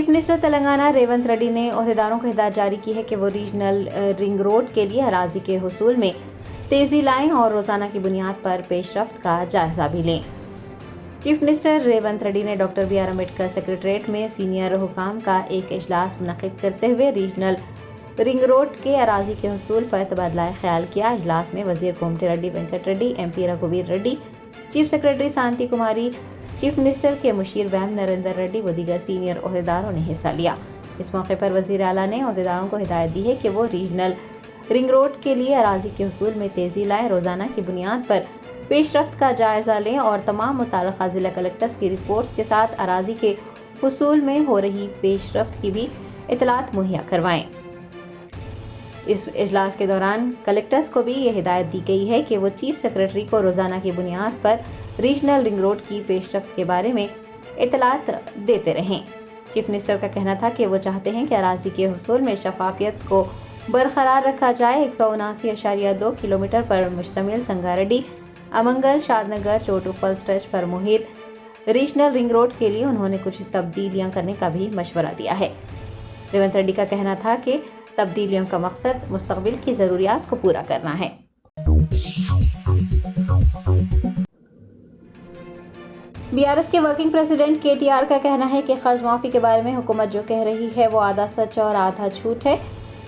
Chief minister Telangana Revanth Reddy ने ओहदेदारों को हिदायत जारी की है कि वो रीजनल रिंग रोड के लिए अराजी के हुसूल में तेजी लाएं और रोजाना की बुनियाद पर पेशरफ्त का जायजा भी लें। चीफ मिनिस्टर रेवंत रेड्डी ने doctor B R Ambedkar secretariat में सीनियर हुकाम का एक इजलास मुनक्किद करते हुए रीजनल रिंग रोड के अराजी के हुसूल पर तबादला ख्याल किया। इजलास में वजीर कोमटी रेड्डी वेंकट रेड्डी, MP रघुवीर रेड्डी, चीफ सेक्रेटरी शांति कुमारी, चीफ मिनिस्टर के मुशीर वैम नरेंद्र रेड्डी व दीगर सीनियर ओहदेदारों ने हिस्सा लिया। इस मौके पर वजीर आला ने ओहदेदारों को हिदायत दी है कि वो रीजनल रिंग रोड के लिए अराजी के हुसूल में तेजी लाएं, रोजाना की बुनियाद पर पेशरफ्त का जायजा लें और तमाम मुताल्लिक़ा जिला कलेक्टर्स की रिपोर्ट्स के साथ अराजी के हुसूल में हो रही पेशरफ्त की भी इतलात मुहैया करवाएं। इस इजलास के दौरान कलेक्टर्स को भी ये हिदायत दी गई है कि वो चीफ सेक्रेटरी को रोजाना की बुनियाद पर रीजनल रिंग रोड की पेशरफ्त के बारे में इतलात देते रहें। चीफ मिनिस्टर का कहना था कि वो चाहते हैं कि अराजी के हुसूल में शफाफियत को बरकरार रखा जाए। 179.2 किलोमीटर पर मुश्तमिल संगारेड्डी, अमंगल, शादनगर, चोटुपल स्ट्रेच पर मुहित रीजनल रिंग रोड के लिए उन्होंने कुछ तब्दीलियां करने का भी मशवरा दिया है। रेवंत रेड्डी का कहना था कि तब्दीलियों का मकसद मुस्तकबिल की ज़रूरियात को पूरा करना है। BRS के वर्किंग प्रेसिडेंट KTR का कहना है कि कर्ज माफी के बारे में हुकूमत जो कह रही है वो आधा सच और आधा झूठ है।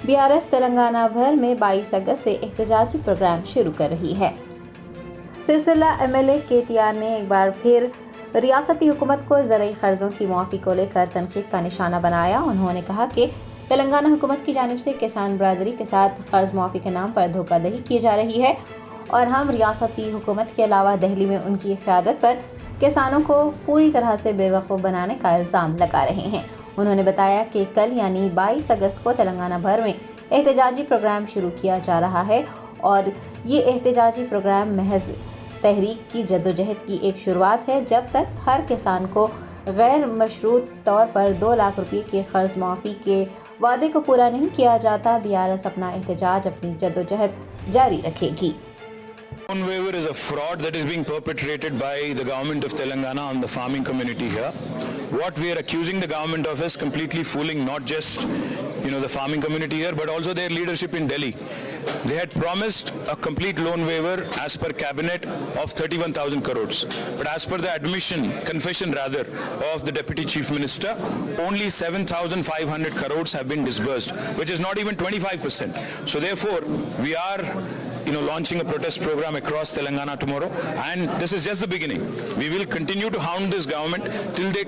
BRS तेलंगाना भर में 22 अगस्त से एहतजाजी प्रोग्राम शुरू कर रही है। सिलसिला MLA KTR ने एक बार फिर रियासती हुकूमत को ज़रई कर्जों की मुआफ़ी को लेकर तनकीद का निशाना बनाया। उन्होंने कहा कि तेलंगाना हुकूमत की जानिब से किसान बरादरी के साथ कर्ज मुआफ़ी के नाम पर धोखाधड़ी की जा रही है और हम रियासती हुकूमत के अलावा दिल्ली में उनकी क़यादत पर किसानों को पूरी तरह से बेवकूफ़ बनाने का इल्ज़ाम लगा रहे हैं। उन्होंने बताया कि कल यानी 22 अगस्त को तेलंगाना भर में एहतजाजी प्रोग्राम शुरू किया जा रहा है और ये एहतजाजी प्रोग्राम महज तहरीक की जद्दोजहद की एक शुरुआत है। जब तक हर किसान को गैर मशरूत तौर पर 2 लाख रुपये के कर्ज माफ़ी के वादे को पूरा नहीं किया जाता, BRS अपना एहतजाज, अपनी जद्दोजहद जारी रखेगी। Loan waiver is a fraud that is being perpetrated by the government of Telangana on the farming community here. What we are accusing the government of is completely fooling not just the farming community here but also their leadership in Delhi. They had promised a complete loan waiver as per cabinet of 31,000 crores. But as per the confession of the deputy chief minister, only 7,500 crores have been disbursed, which is not even 25%. So therefore, we are launching a protest program across Telangana tomorrow, and this is just the beginning. We will continue to hound this government till they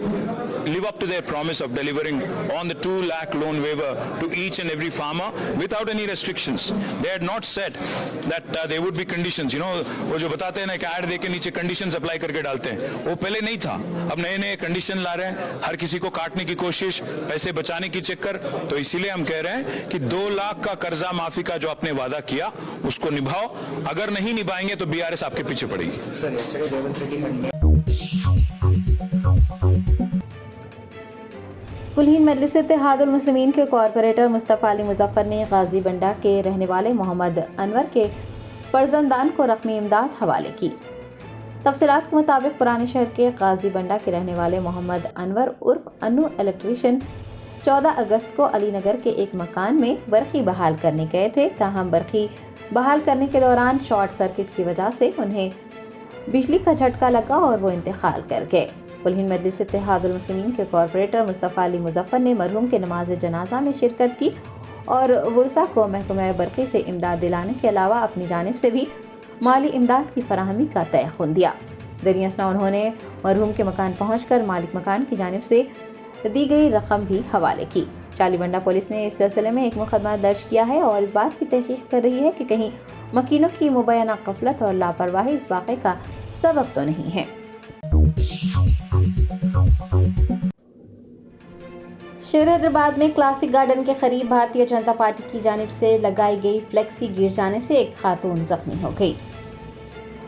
live up to their promise of delivering on the 2 lakh loan waiver to each and every farmer without any restrictions. They had not said that there would be conditions. वो जो बताते हैं ना कि add देके नीचे conditions apply करके डालते हैं, वो पहले नहीं था। अब नए नए कंडीशन ला रहे हैं, हर किसी को काटने की कोशिश, पैसे बचाने की चक्कर। तो इसीलिए हम कह रहे हैं कि 2 लाख का कर्जा माफी का जो आपने वादा किया उसको निभाओ। अगर नहीं निभाएंगे तो BRS आपके पीछे पड़ेगी। कुल हिंद मजलिस इत्तेहादुल मुस्लिमीन के कॉरपोरेटर मुस्तफ़ा अली मुजफ्फर ने गाजी बंडा के रहने वाले मोहम्मद अनवर के फर्जंदान को रकमी इमदाद हवाले की। तफसीलात के मुताबिक पुराने शहर के गाजी बंडा के रहने वाले मोहम्मद अनवर उर्फ अन्नू इलेक्ट्रीशियन 14 अगस्त को अली नगर के एक मकान में बरखी बहाल करने गए थे। ताहम बरखी बहाल करने के दौरान शॉर्ट सर्किट की वजह से उन्हें बिजली का झटका लगा और वो इंतकाल कर गए। कुल हिंद मजलिस इत्तेहादुल मुस्लिमीन के कॉरपोरेटर मुस्तफ़ा अली मुजफ्फर ने मरहूम के नमाज जनाजा में शिरकत की और वर्सा को महकमा बरक़ी से इमदाद दिलाने के अलावा अपनी जानिब से भी माली इमदाद की फराहमी का तयख़ुन दिया। दरियासना उन्होंने मरहूम के मकान पहुँचकर मालिक मकान की जानिब से दी गई रकम भी हवाले की। चालीबंडा पुलिस ने इस सिलसिले में एक मुकदमा दर्ज किया है और इस बात की तहकीक कर रही है कि कहीं मकीनों की मुबैना गफलत और लापरवाही इस वाक़े का सबब तो नहीं है। शहर हैदराबाद में क्लासिक गार्डन के करीब भारतीय जनता पार्टी की जानिब से लगाई गई फ्लेक्सी गिर जाने से एक खातून जख्मी हो गई।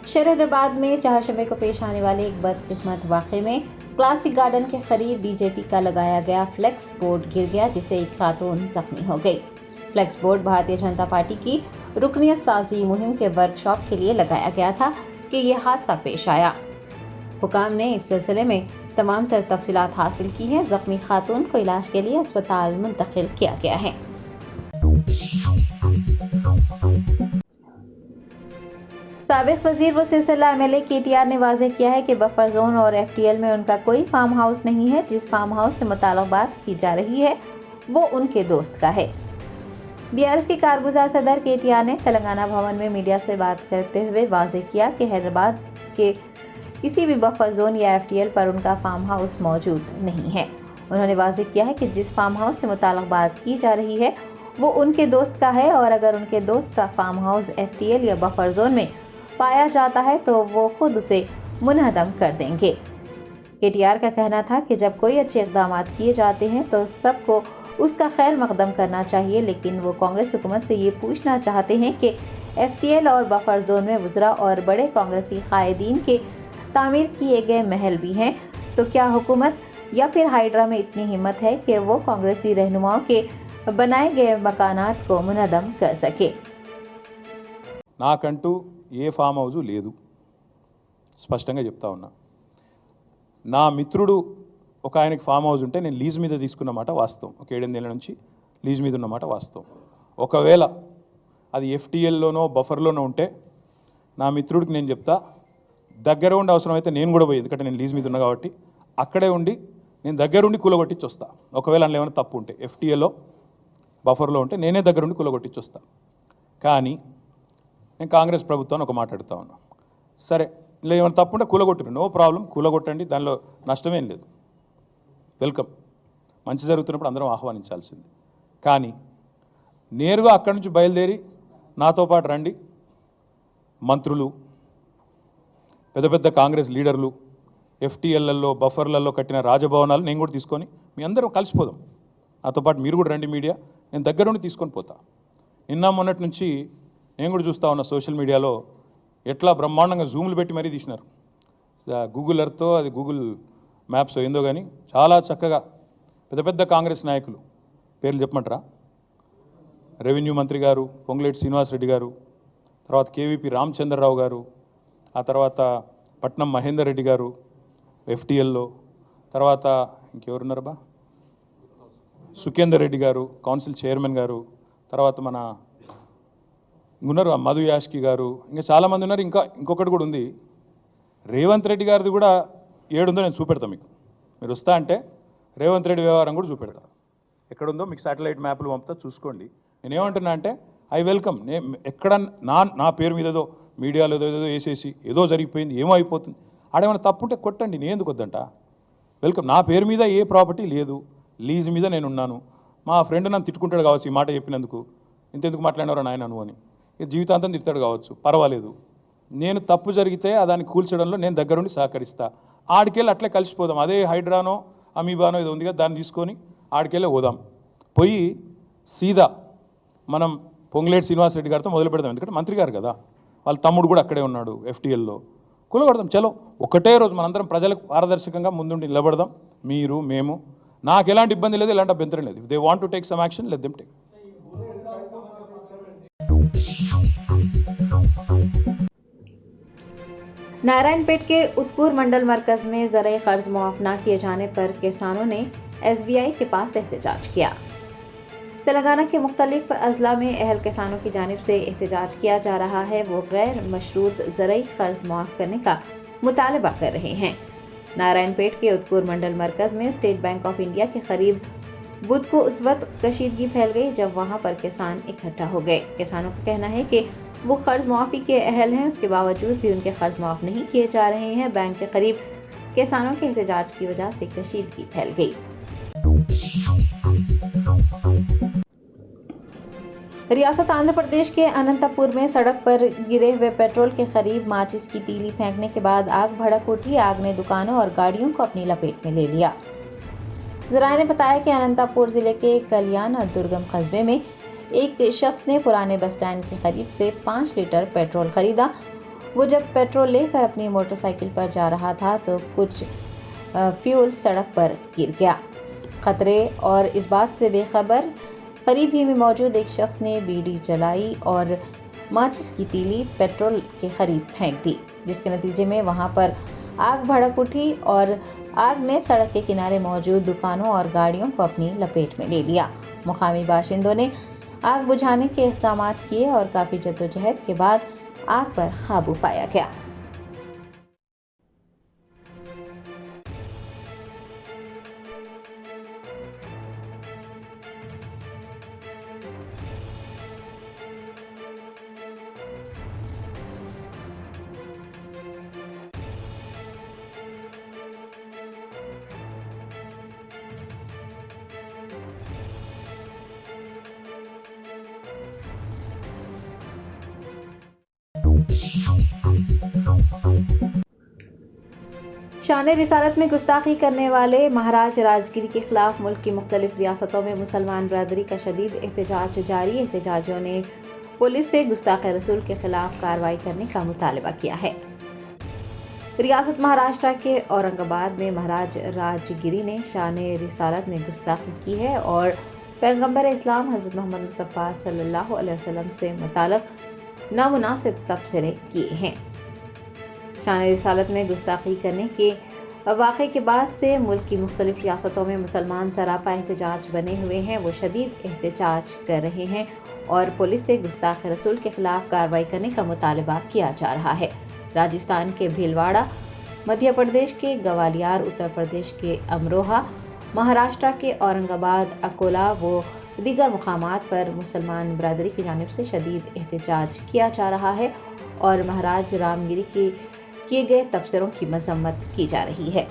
शहर हैदराबाद में चहारशंबे को पेश आने वाले एक बदकिस्मत वाक़े में क्लासिक गार्डन के करीब BJP का लगाया गया फ्लेक्स बोर्ड गिर गया, जिससे एक खातून जख्मी हो गई। Flex board Bharatiya Janata party की रुकनियत साजी मुहिम के वर्कशॉप के लिए लगाया गया था कि यह हादसा पेश आया। हुकाम ने इस सिलसिले में तमाम तर तफसीलात हासिल की हैं। जख्मी खातून को इलाज के लिए अस्पताल मुंतकिल किया गया है। साबिक वजीर व सिलसिला MLA KTR ने वाज़ेह किया है कि बफर जोन और FTL में उनका कोई फार्म हाउस नहीं है। जिस फार्म हाउस से मुताल्लिक़ बात की जा रही है वो उनके दोस्त का है। BRS के कारगुजार सदर KTR ने तेलंगाना भवन में मीडिया से बात करते हुए वाज़ेह किया कि हैदराबाद के किसी भी बफर जोन या FTL पर उनका फार्म हाउस मौजूद नहीं है। उन्होंने वाज़ेह किया है कि जिस फार्म हाउस से मुताल्लिक़ बात की जा रही है वो उनके दोस्त का है और अगर उनके दोस्त का फार्म हाउस FTL या बफर जोन में पाया जाता है तो वो खुद उसे मुनहदम कर देंगे। KTR का कहना था कि जब कोई अच्छे इक़दाम किए जाते हैं तो सबको उसका खैर मकदम करना चाहिए, लेकिन वो कांग्रेस हुकूमत से ये पूछना चाहते हैं कि FTL और बफर जोन में वज़रा और बड़े कांग्रेसी कायदीन के तामीर किए गए महल भी हैं, तो क्या हुकूमत या फिर हाइड्रा में इतनी हिम्मत है कि वो कांग्रेसी रहनुमाओं के बनाए गए मकानात को मुनहदम कर सके। నాకంటూ ఏ ఫామ్ హౌజు లేదు, స్పష్టంగా చెప్తా ఉన్నా. నా మిత్రుడు ఒక ఆయనకి ఫామ్ హౌస్ ఉంటే నేను లీజ్ మీద తీసుకున్నమాట వాస్తవం. ఒక 7-8 ఏళ్ళ నుంచి లీజ్ మీద ఉన్నమాట వాస్తవం. ఒకవేళ అది FTLలోనో బఫర్లోనో ఉంటే నా మిత్రుడికి నేను చెప్తా, దగ్గర ఉండి అవసరమైతే నేను కూడా పోయి, ఎందుకంటే నేను లీజ్ మీద ఉన్నా కాబట్టి అక్కడే ఉండి నేను దగ్గరుండి కూలగొట్టించి వస్తా. ఒకవేళ అందులో ఏమైనా తప్పు ఉంటే FTLలో బఫర్లో ఉంటే నేనే దగ్గరుండి కూలగొట్టించి వస్తా. కానీ నేను కాంగ్రెస్ ప్రభుత్వాన్ని ఒక మాట అడుగుతా ఉన్నా, సరే ఇలా ఏమైనా తప్పుంటే కూలగొట్టరు, నో ప్రాబ్లం, కూలగొట్టండి, దానిలో నష్టమేం లేదు, వెల్కమ్, మంచి జరుగుతున్నప్పుడు అందరం ఆహ్వానించాల్సింది. కానీ నేరుగా అక్కడి నుంచి బయలుదేరి నాతో పాటు రండి, మంత్రులు, పెద్ద పెద్ద కాంగ్రెస్ లీడర్లు, FTLలలో బఫర్లలో కట్టిన రాజభవనాలు నేను కూడా తీసుకొని మీ అందరం కలిసిపోదాం, నాతో పాటు మీరు కూడా రండి మీడియా, నేను దగ్గర నుండి తీసుకొని పోతా. నిన్న మొన్నటి నుంచి నేను కూడా చూస్తూ ఉన్నా సోషల్ మీడియాలో ఎట్లా బ్రహ్మాండంగా జూములు పెట్టి మరీ తీసినారు. గూగుల్ ఎర్త్తో అది గూగుల్ మ్యాప్స్ ఏందో కానీ చాలా చక్కగా పెద్ద పెద్ద కాంగ్రెస్ నాయకులు పేర్లు చెప్పమంటారా, రెవెన్యూ మంత్రి గారు పొంగులేటి శ్రీనివాసరెడ్డి గారు, తర్వాత KVP రామచంద్రరావు గారు, ఆ తర్వాత పట్నం మహేందర్ రెడ్డి గారు FTLలో, తర్వాత ఇంకెవరున్నారబ్బా, సుఖేందర్ రెడ్డి గారు కౌన్సిల్ చైర్మన్ గారు, తర్వాత మన ఉన్నారు మధు యాష్కి గారు, ఇంకా చాలామంది ఉన్నారు. ఇంకొకటి కూడా ఉంది, రేవంత్ రెడ్డి గారిది కూడా ఏడుందో నేను చూపెడతాను మీకు. మీరు వస్తా అంటే రేవంత్ రెడ్డి వ్యవహారం కూడా చూపెడతా, ఎక్కడుందో మీకు శాటిలైట్ మ్యాప్లు పంపుతా, చూసుకోండి. నేనేమంటున్నా అంటే ఐ వెల్కమ్. ఎక్కడ నా పేరు మీద ఏదో మీడియాలో ఏదో వేసేసి ఏదో జరిగిపోయింది, ఏమో అయిపోతుంది, ఆడేమైనా తప్పుంటే కొట్టండి, నేను ఎందుకు వద్దంట, వెల్కమ్. నా పేరు మీద ఏ ప్రాపర్టీ లేదు, లీజ్ మీద నేనున్నాను. మా ఫ్రెండ్ నన్ను తిట్టుకుంటాడు కావచ్చు ఈ మాట చెప్పినందుకు, ఇంతెందుకు మాట్లాడినారో నాయన నువ్వు అని, జీవితాంతం తిడతాడు కావచ్చు, పర్వాలేదు. నేను తప్పు జరిగితే దాన్ని కూల్చడంలో నేను దగ్గరుండి సహకరిస్తా. ఆడికెళ్ళి అట్లే కలిసిపోదాం. అదే హైడ్రానో అమీబానో ఏదో ఉంది కదా, దాన్ని తీసుకొని ఆడికెళ్ళి పోదాం. పోయి సీదా మనం పొంగులేటి శ్రీనివాసరెడ్డి గారితో మొదలు పెడదాం, ఎందుకంటే మంత్రి గారు కదా, వాళ్ళ తమ్ముడు కూడా అక్కడే ఉన్నాడు FTLలో, కూలగొడదాం. చలో ఒకటే రోజు మనందరం ప్రజలకు పారదర్శకంగా ముందుండి నిలబడదాం, మీరు మేము. నాకు ఎలాంటి ఇబ్బంది లేదు, ఎలాంటి అభ్యంతరం లేదు. If they want to take some action, let them take. Narayanpet के उत्कूर मंडल मरकज में ज़राई कर्ज मुआफ़ न किए जाने पर किसानों ने SBI के पास एहतजाज किया। तेलंगाना के मुख्तलिफ अजला में अहल किसानों की जानिब से एहतजाज किया जा रहा है। वो गैर मशरूत ज़राई कर्ज मुआफ़ करने का मुतालबा कर रहे हैं। नारायणपेट के उत्कूर मंडल मरकज में स्टेट बैंक ऑफ इंडिया के करीब बुध को उस वक्त कशीदगी फैल गई जब वहां पर किसान इकट्ठा हो गए। किसानों का कहना है कि वो कर्ज मुआफ़ी के अहल हैं, उसके बावजूद भी उनके कर्ज मुआफ़ नहीं किए जा रहे हैं। बैंक के करीब किसानों के एहतजाज की वजह से कशीदगी फैल गई। रियासत आंध्र प्रदेश के अनंतपुर में सड़क पर गिरे हुए पेट्रोल के करीब माचिस की तीली फेंकने के बाद आग भड़क उठी। आग ने दुकानों और गाड़ियों को अपनी लपेट में ले लिया। ज़राए ने बताया कि अनंतपुर ज़िले के कल्याण और दुर्गम कस्बे में एक शख्स ने पुराने बस स्टैंड के करीब से 5 लीटर पेट्रोल खरीदा। वो जब पेट्रोल लेकर अपनी मोटरसाइकिल पर जा रहा था तो कुछ फ्यूल सड़क पर गिर गया। खतरे और इस बात से बेखबर करीब ही में मौजूद एक शख्स ने बीड़ी जलाई और माचिस की तीली पेट्रोल के करीब फेंक दी, जिसके नतीजे में वहां पर आग भड़क उठी और आग ने सड़क के किनारे मौजूद दुकानों और गाड़ियों को अपनी लपेट में ले लिया। मुकामी बाशिंदों ने आग बुझाने के इक़दाम किए और काफ़ी जद्दोजहद के बाद आग पर काबू पाया गया। शान रिसालत में गुस्ताखी करने वाले महाराज राजगिरी के खिलाफ मुल्क की मुख्तलिफ रियासतों में मुसलमान बरदरी का शदीद एहतजाज जारी। एहतजाजियों ने पुलिस से गुस्ताखे रसूल के खिलाफ कार्रवाई करने का मुतालबा किया है। रियासत महाराष्ट्र के औरंगाबाद में महाराज राजगिरी ने शान रिसालत में गुस्ताखी की है और पैगंबर इस्लाम हज़रत मोहम्मद मुस्तफ़ा सल्लल्लाहु अलैहि वसल्लम से मुताल्लिक़ नामुनासिब तबसरे किए हैं। शान रिसालत में गुस्ताखी करने के वाक़े के बाद से मुल्क की मुख्तलिफ रियासतों में मुसलमान सरापा एहतजाज बने हुए हैं। वो शदीद एहतजाज कर रहे हैं और पुलिस से गुस्ताख रसूल के खिलाफ कार्रवाई करने का मुतालबा किया जा रहा है। राजस्थान के भीलवाड़ा, मध्य प्रदेश के ग्वालियर, उत्तर प्रदेश के अमरोहा, महाराष्ट्र के औरंगाबाद, अकोला व दीगर मुकामात पर मुसलमान बरदरी की जानिब से शदीद एहतजाज किया जा रहा है और महाराज रामगिरी के किए गए तबसरों की मजम्मत की जा रही है।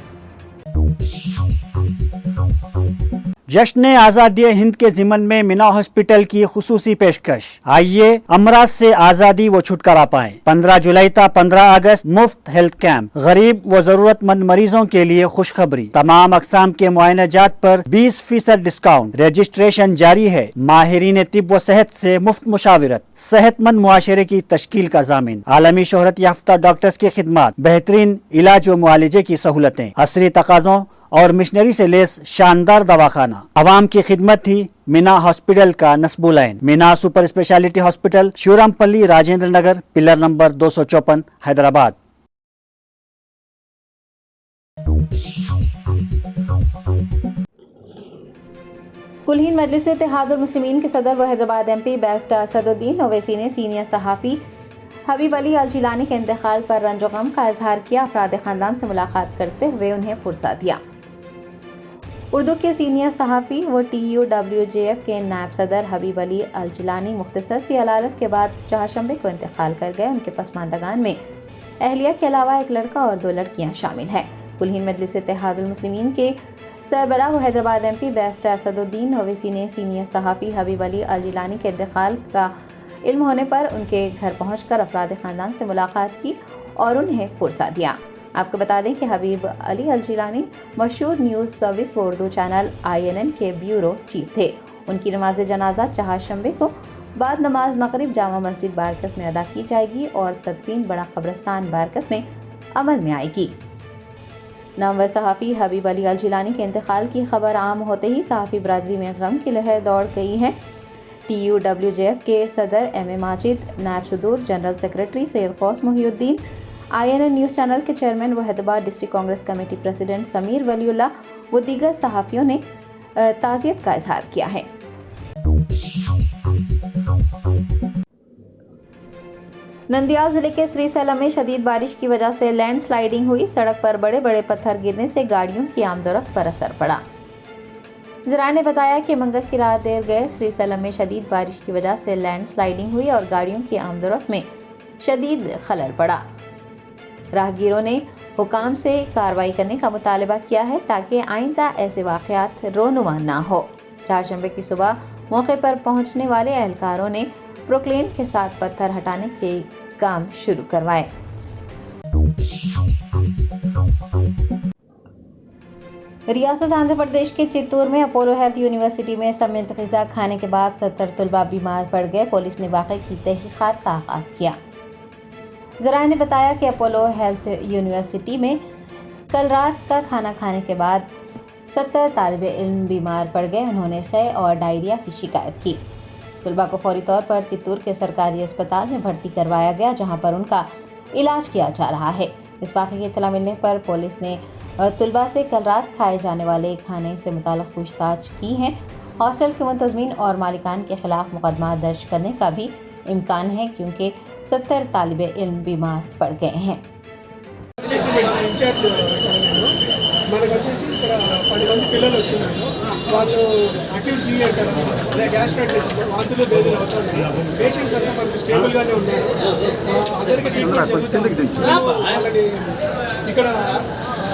जश्न आज़ादी हिंद के ज़िमन में मीना हॉस्पिटल की खुसूसी पेशकश। आइए अमराज से आज़ादी व छुटकारा पाएं। 15 जुलाई ta 15 अगस्त मुफ्त हेल्थ कैंप। गरीब व जरूरतमंद मरीजों के लिए खुशखबरी। तमाम अक़साम के मुआयनाजात पर 20% डिस्काउंट। रजिस्ट्रेशन जारी है। माहिरीन तिब व सेहत से मुफ्त मुशावरत। सेहतमंद मुआशरे की तश्कील का ज़ामिन। आलमी शोहरत याफ्ता डॉक्टर्स की खिदमत। बेहतरीन इलाज व मुआलजे की सहूलतें। असरी तकाज़ों और मिशनरी से लेस शानदार दवाखाना। आवाम की खिदमत थी मीना हॉस्पिटल का नस्बुलैन। Meena super speciality hospital, Shivarampalli, Rajendra Nagar, pillar number 254, Hyderabad. कुलहीन मजलिस इत्तेहादुल मुस्लिमीन के सदर व हैदराबाद MP बैरिस्टर असदुद्दीन ओवैसी ने सीनियर सहाफ़ी हबीब अली अल जिलानी के इंतकाल पर रंज व गम का इजहार किया। अफराद खानदान से मुलाकात करते हुए उन्हें पुरसा दिया। उर्दू के सीनियर सहाफ़ी व TUWJF के नायब सदर हबीब अली अल जिलानी मुख्तसर सी अलालत के बाद चहारशंबे को इंतकाल कर गए। उनके पसमानदगान में अहलिया के अलावा एक लड़का और 2 लड़कियां शामिल हैं। कुलहीन मजलिस इत्तेहादुल मुस्लिमीन के सरबराह व हैदराबाद MP बैरिस्टर असदुद्दीन ओवैसी ने सीनियर सहाफ़ी हबीब अली अल जिलानी के इंतकाल का इल्म होने पर उनके घर पहुंचकर अफराद खानदान से मुलाकात की और उन्हें पुरसा दिया। आपको बता दें कि हबीब अली अल जिलानी मशहूर न्यूज़ सर्विस व उर्दू चैनल INN के ब्यूरो चीफ थे। उनकी नमाज जनाजा चहारशंबे को बाद नमाज मगरिब जामा मस्जिद बारकस में अदा की जाएगी और तदफीन बड़ा कब्रस्तान बारकस में अमल में आएगी। नामवर सहाफ़ी हबीब अली अल जिलानी के इंतकाल की खबर आम होते ही सहाफ़ी बरादरी में गम की लहर दौड़ गई है। TUWJF के सदर M.A. माजिद, नायब सदूर general secretary Syed Ghaus Mohiuddin, INN news channel के चेयरमैन व Hyderabad district Congress committee president Sameer Waliullah व दीगर सहाफ़ियों ने ताज़ियत का इजहार किया है। नंदियाल जिले के श्रीसैलम में शदीद बारिश की वजह से लैंड स्लाइडिंग हुई। सड़क पर बड़े बड़े पत्थर गिरने से गाड़ियों की आमदोरफ्त पर असर पड़ा। ज़राए ने बताया कि मंगल की रात देर गए श्रीसैलम में शदीद बारिश की वजह से लैंड स्लाइडिंग हुई और गाड़ियों की आमदोरफ्त में शदीद खलल पड़ा। राहगीरों ने हुकाम से कार्रवाई करने का मुतालबा किया है ताकि आइंदा ऐसे वाक़यात रोनुमा ना हो। चारशंबे की सुबह मौके पर पहुंचने वाले एहलकारों ने प्रोक्लेन के साथ पत्थर हटाने के काम शुरू करवाए। रियासत आंध्र प्रदेश के चित्तूर में अपोलो हेल्थ यूनिवर्सिटी में समेत ग़िज़ा खाने के बाद 70 तलबा बीमार पड़ गए। पुलिस ने वाक़े की तहक़ीक़ात का आगाज़ किया। ज़राए ने बताया कि अपोलो हेल्थ यूनिवर्सिटी में कल रात का खाना खाने के बाद 70 तालिबे इल्म बीमार पड़ गए। उन्होंने ख़े और डायरिया की शिकायत की। तलबा को फौरी तौर पर चित्तूर के सरकारी अस्पताल में भर्ती करवाया गया, जहाँ पर उनका इलाज किया जा रहा है। इस वाक़े की इत्तला मिलने पर पुलिस ने तलबा से कल रात खाए जाने वाले खाने से मुताल्लिक़ पूछताछ की है। हॉस्टल के मुंतज़मीन और मालिकान के खिलाफ मुकदमा दर्ज करने का भी इम्कान है क्योंकि 70 तालिब इल्म बीमार पड़ गए हैं। మనకు వచ్చేసి ఇక్కడ 10 మంది పిల్లలు వచ్చినారు. వాళ్ళు అక్యూట్ జీ అంటారు, అదే గ్యాస్ట్రైటిస్ వాంతులు బేదులు అవుతున్నాయి. పేషెంట్స్ అంతా మనకు స్టేబుల్గానే ఉన్నారు. అందరికీ ట్రీట్మెంట్ జరుగుతుంది. వాళ్ళని ఇక్కడ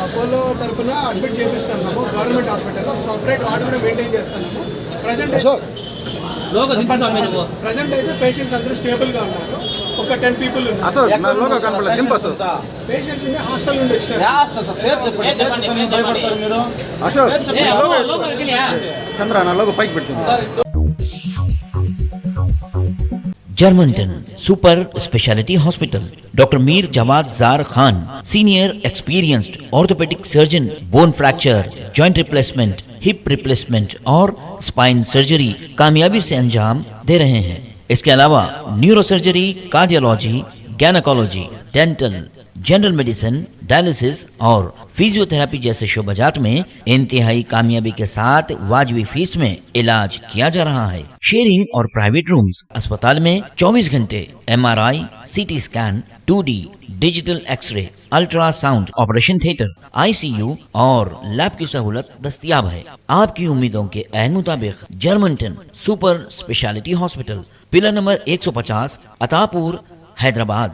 అపోలో తరఫున అడ్మిట్ చేపిస్తున్నాము. గవర్నమెంట్ హాస్పిటల్లో సపరేట్ వార్డు కూడా మెయింటైన్ చేస్తున్నాము. ప్రజెంట్ అయితే పేషెంట్స్ అందరూ స్టేబుల్గా ఉన్నారు. ఒక 10 పీపుల్ ఉన్నారు. పేషెంట్స్ ఉండే హాస్టల్ నుండి వచ్చినారు. Germanten super speciality hospital, doctor Mir Jawad Zar Khan, senior experienced orthopaedic surgeon, bone fracture, joint replacement, hip replacement और स्पाइन सर्जरी कामयाबी से अंजाम दे रहे हैं। इसके अलावा neurosurgery, cardiology, gynaecology, dental, general medicine, dialysis और फिजियोथेरेपी जैसे शोबाजात में इंतहाई कामयाबी के साथ वाजबी फीस में इलाज किया जा रहा है। शेयरिंग और प्राइवेट रूम्स, अस्पताल में 24 घंटे MRI, CT scan, 2D digital X-ray, ultrasound, operation theatre, ICU और लैब की सहूलत दस्तयाब है। आपकी उम्मीदों के ऐन मुताबिक Germanten super speciality hospital, pillar number 150, Attapur, Hyderabad.